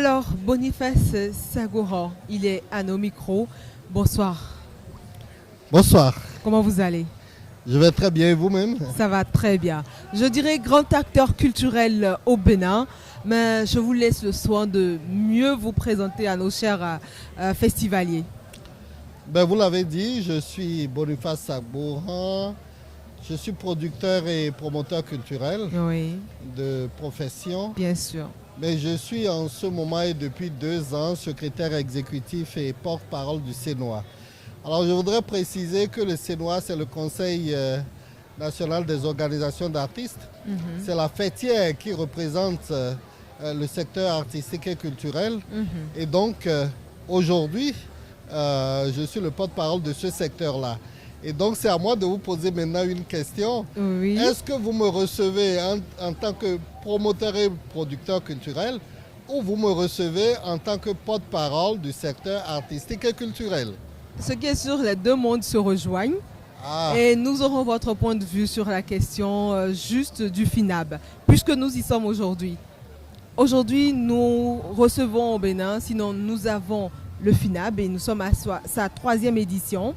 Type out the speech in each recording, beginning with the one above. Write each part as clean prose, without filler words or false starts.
Alors, Boniface Sagoran, il est à nos micros. Bonsoir. Bonsoir. Comment vous allez? Je vais très bien, et vous-même? Ça va très bien. Je dirais grand acteur culturel au Bénin, mais je vous laisse le soin de mieux vous présenter à nos chers festivaliers. Vous l'avez dit, je suis Boniface Sagoran. Je suis producteur et promoteur culturel Oui, de profession. bien sûr. Mais je suis en ce moment et depuis 2 ans secrétaire exécutif et porte-parole du CNOA. Alors je voudrais préciser que le CNOA, c'est le Conseil national des organisations d'artistes. C'est la fêtière qui représente le secteur artistique et culturel. Et donc aujourd'hui, je suis le porte-parole de ce secteur-là. Et donc c'est à moi de vous poser maintenant une question. Oui. Est-ce que vous me recevez en tant que promoteur et producteur culturel ou vous me recevez en tant que porte-parole du secteur artistique et culturel? Ce qui est sûr, les deux mondes se rejoignent. Et nous aurons votre point de vue sur la question juste du FINAB, puisque nous y sommes aujourd'hui. Aujourd'hui, nous recevons au Bénin, sinon nous avons le FINAB et nous sommes à sa 3e édition.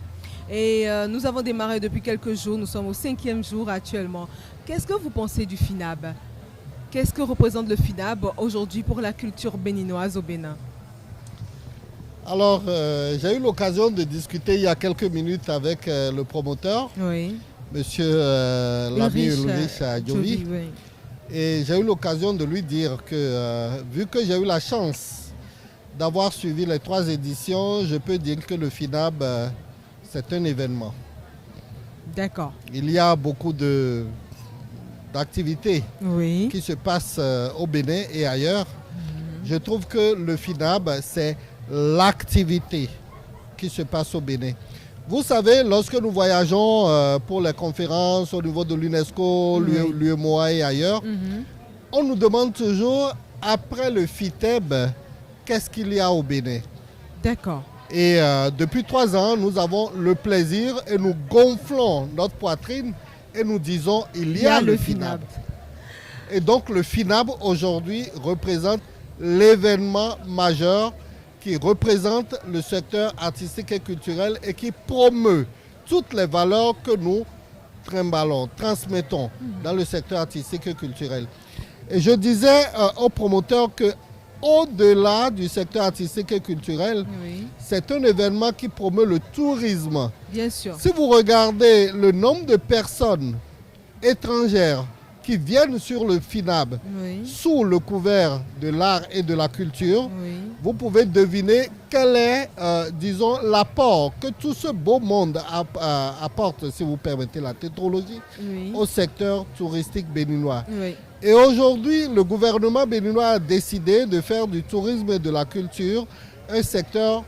Et nous avons démarré depuis quelques jours, nous sommes au 5e jour actuellement. Qu'est-ce que vous pensez du FINAB? Qu'est-ce que représente le FINAB aujourd'hui pour la culture béninoise au Bénin? Alors, j'ai eu l'occasion de discuter il y a quelques minutes avec le promoteur, oui. Monsieur Lami Ulrich Adjovi. Oui. Et j'ai eu l'occasion de lui dire que, vu que j'ai eu la chance d'avoir suivi les 3 éditions, je peux dire que le FINAB, c'est un événement. D'accord. Il y a beaucoup d'activités Oui. qui se passent au Bénin et ailleurs. Je trouve que le FINAB, c'est l'activité qui se passe au Bénin. Vous savez, lorsque nous voyageons pour les conférences au niveau de l'UNESCO, l'UEMOA et ailleurs, on nous demande toujours, après le FITEB, qu'est-ce qu'il y a au Bénin? D'accord. Et depuis 3 ans, nous avons le plaisir et nous gonflons notre poitrine et nous disons il y a le FINAB. Et donc le FINAB aujourd'hui représente l'événement majeur qui représente le secteur artistique et culturel et qui promeut toutes les valeurs que nous transmettons dans le secteur artistique et culturel. Et je disais aux promoteurs que au-delà du secteur artistique et culturel, c'est un événement qui promeut le tourisme. Bien sûr. Si vous regardez le nombre de personnes étrangères qui viennent sur le FINAB sous le couvert de l'art et de la culture, vous pouvez deviner quel est, disons, l'apport que tout ce beau monde apporte, si vous permettez la tétrologie, au secteur touristique béninois. Et aujourd'hui, le gouvernement béninois a décidé de faire du tourisme et de la culture un secteur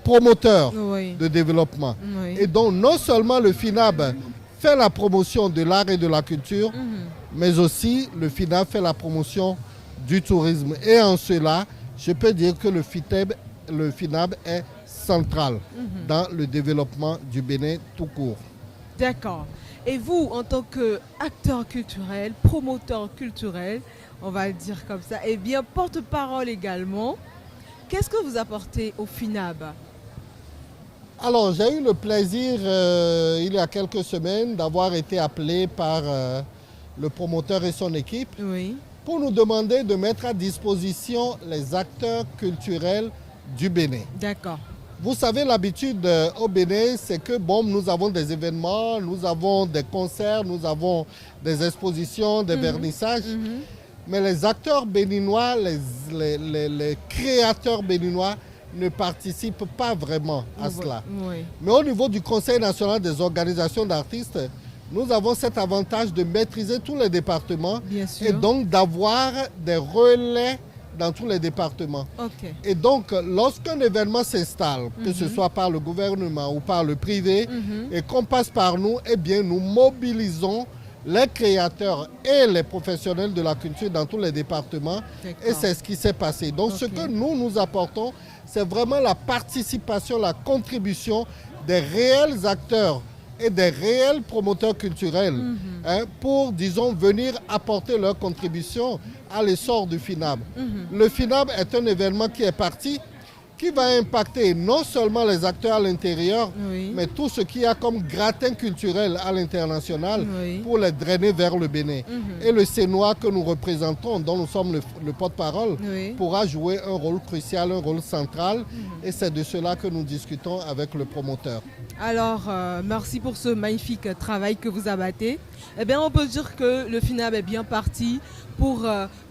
promoteur de développement. Et donc, non seulement le FINAB fait la promotion de l'art et de la culture, mais aussi le FINAB fait la promotion du tourisme. Et en cela, je peux dire que le FINAB est central dans le développement du Bénin tout court. D'accord. Et vous, en tant qu'acteur culturel, promoteur culturel, on va le dire comme ça, et bien porte-parole également, qu'est-ce que vous apportez au FINAB? Alors, j'ai eu le plaisir, il y a quelques semaines, d'avoir été appelé par le promoteur et son équipe pour nous demander de mettre à disposition les acteurs culturels du Bénin. D'accord. Vous savez, l'habitude au Bénin, c'est que nous avons des événements, nous avons des concerts, nous avons des expositions, des vernissages. Mais les acteurs béninois, les créateurs béninois ne participent pas vraiment à cela. Mais au niveau du Conseil national des organisations d'artistes, nous avons cet avantage de maîtriser tous les départements et donc d'avoir des relais dans tous les départements. Et donc, lorsqu'un événement s'installe, que ce soit par le gouvernement ou par le privé, et qu'on passe par nous, eh bien, nous mobilisons les créateurs et les professionnels de la culture dans tous les départements. Et c'est ce qui s'est passé. Donc, ce que nous apportons, c'est vraiment la participation, la contribution des réels acteurs et des réels promoteurs culturels pour, disons, venir apporter leur contribution à l'essor du FINAB. Le FINAB est un événement qui est parti, qui va impacter non seulement les acteurs à l'intérieur, mais tout ce qu'il y a comme gratin culturel à l'international pour les drainer vers le Bénin. Et le Sénois que nous représentons, dont nous sommes le porte-parole, pourra jouer un rôle crucial, un rôle central. Et c'est de cela que nous discutons avec le promoteur. Alors, merci pour ce magnifique travail que vous abattez. Eh bien, on peut dire que le FINAB est bien parti pour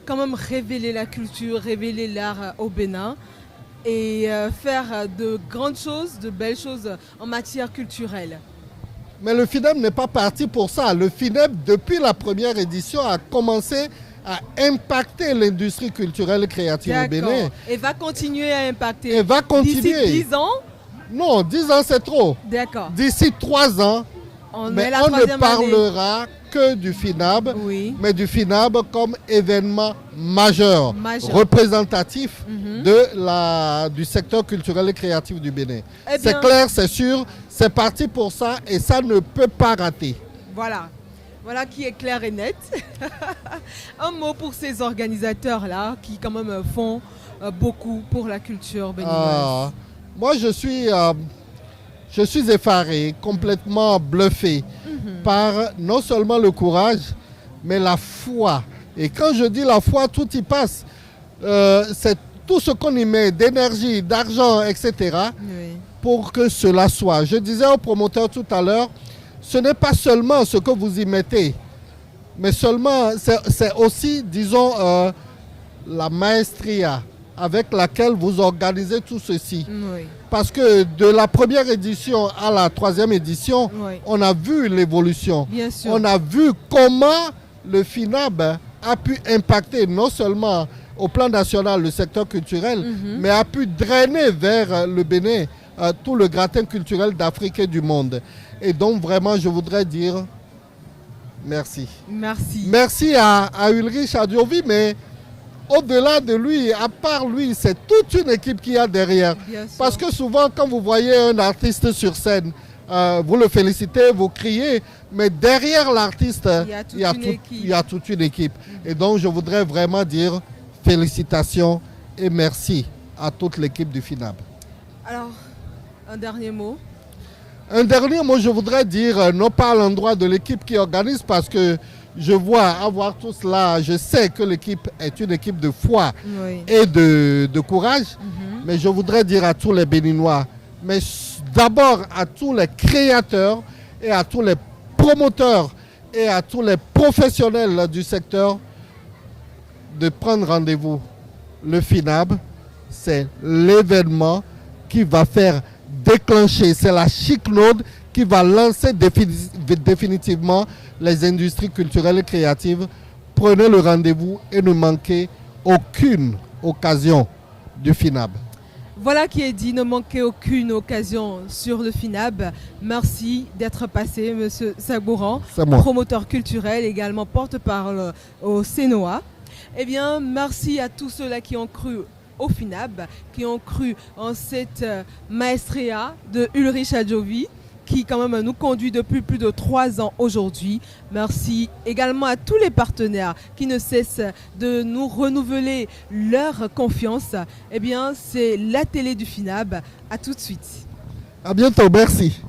quand même révéler la culture, révéler l'art au Bénin et faire de grandes choses, de belles choses en matière culturelle. Mais le FINAB n'est pas parti pour ça. Le FINAB, depuis la première édition, a commencé à impacter l'industrie culturelle et créative au Bénin. Et va continuer à impacter. Et va continuer. D'ici 10 ans? Non, 10 ans c'est trop. D'accord. D'ici 3 ans, mais on ne parlera que du FINAB, mais du FINAB comme événement majeur. Représentatif du secteur culturel et créatif du Bénin. C'est clair, c'est sûr, c'est parti pour ça et ça ne peut pas rater. Voilà. Voilà qui est clair et net. Un mot pour ces organisateurs-là qui quand même font beaucoup pour la culture béninoise. Moi, je suis effaré, complètement bluffé par non seulement le courage, mais la foi. Et quand je dis la foi, tout y passe. C'est tout ce qu'on y met d'énergie, d'argent, etc. pour que cela soit. Je disais au promoteur tout à l'heure, ce n'est pas seulement ce que vous y mettez, mais seulement, c'est aussi, disons, la maestria avec laquelle vous organisez tout ceci. Parce que de la première édition à la troisième édition, on a vu l'évolution. On a vu comment le FINAB a pu impacter non seulement au plan national le secteur culturel, mais a pu drainer vers le Bénin tout le gratin culturel d'Afrique et du monde. Et donc vraiment, je voudrais dire merci. Merci. Merci à Ulrich Adjovi, mais au-delà de lui, à part lui, c'est toute une équipe qui y a derrière. Parce que souvent, quand vous voyez un artiste sur scène, vous le félicitez, vous criez, mais derrière l'artiste, il y a toute une équipe. Et donc, je voudrais vraiment dire félicitations et merci à toute l'équipe du FINAB. Alors, un dernier mot. Un dernier mot, je voudrais dire, non pas à l'endroit de l'équipe qui organise, parce que je vois avoir tout cela, je sais que l'équipe est une équipe de foi et de courage, mais je voudrais dire à tous les Béninois, mais d'abord à tous les créateurs et à tous les promoteurs et à tous les professionnels du secteur de prendre rendez-vous. Le FINAB, c'est l'événement qui va faire déclencher, c'est la chic node qui va lancer définitivement les industries culturelles et créatives. Prenez le rendez-vous et ne manquez aucune occasion du FINAB. Voilà qui est dit, ne manquez aucune occasion sur le FINAB. Merci d'être passé, Monsieur Sabouran, promoteur culturel, également porte-parole au Sénois. Eh bien, merci à tous ceux-là qui ont cru au FINAB, qui ont cru en cette maestria de Ulrich Adjovi, qui quand même nous conduit depuis plus de 3 ans aujourd'hui. Merci également à tous les partenaires qui ne cessent de nous renouveler leur confiance. Eh bien, c'est la télé du FINAB. À tout de suite. À bientôt, merci.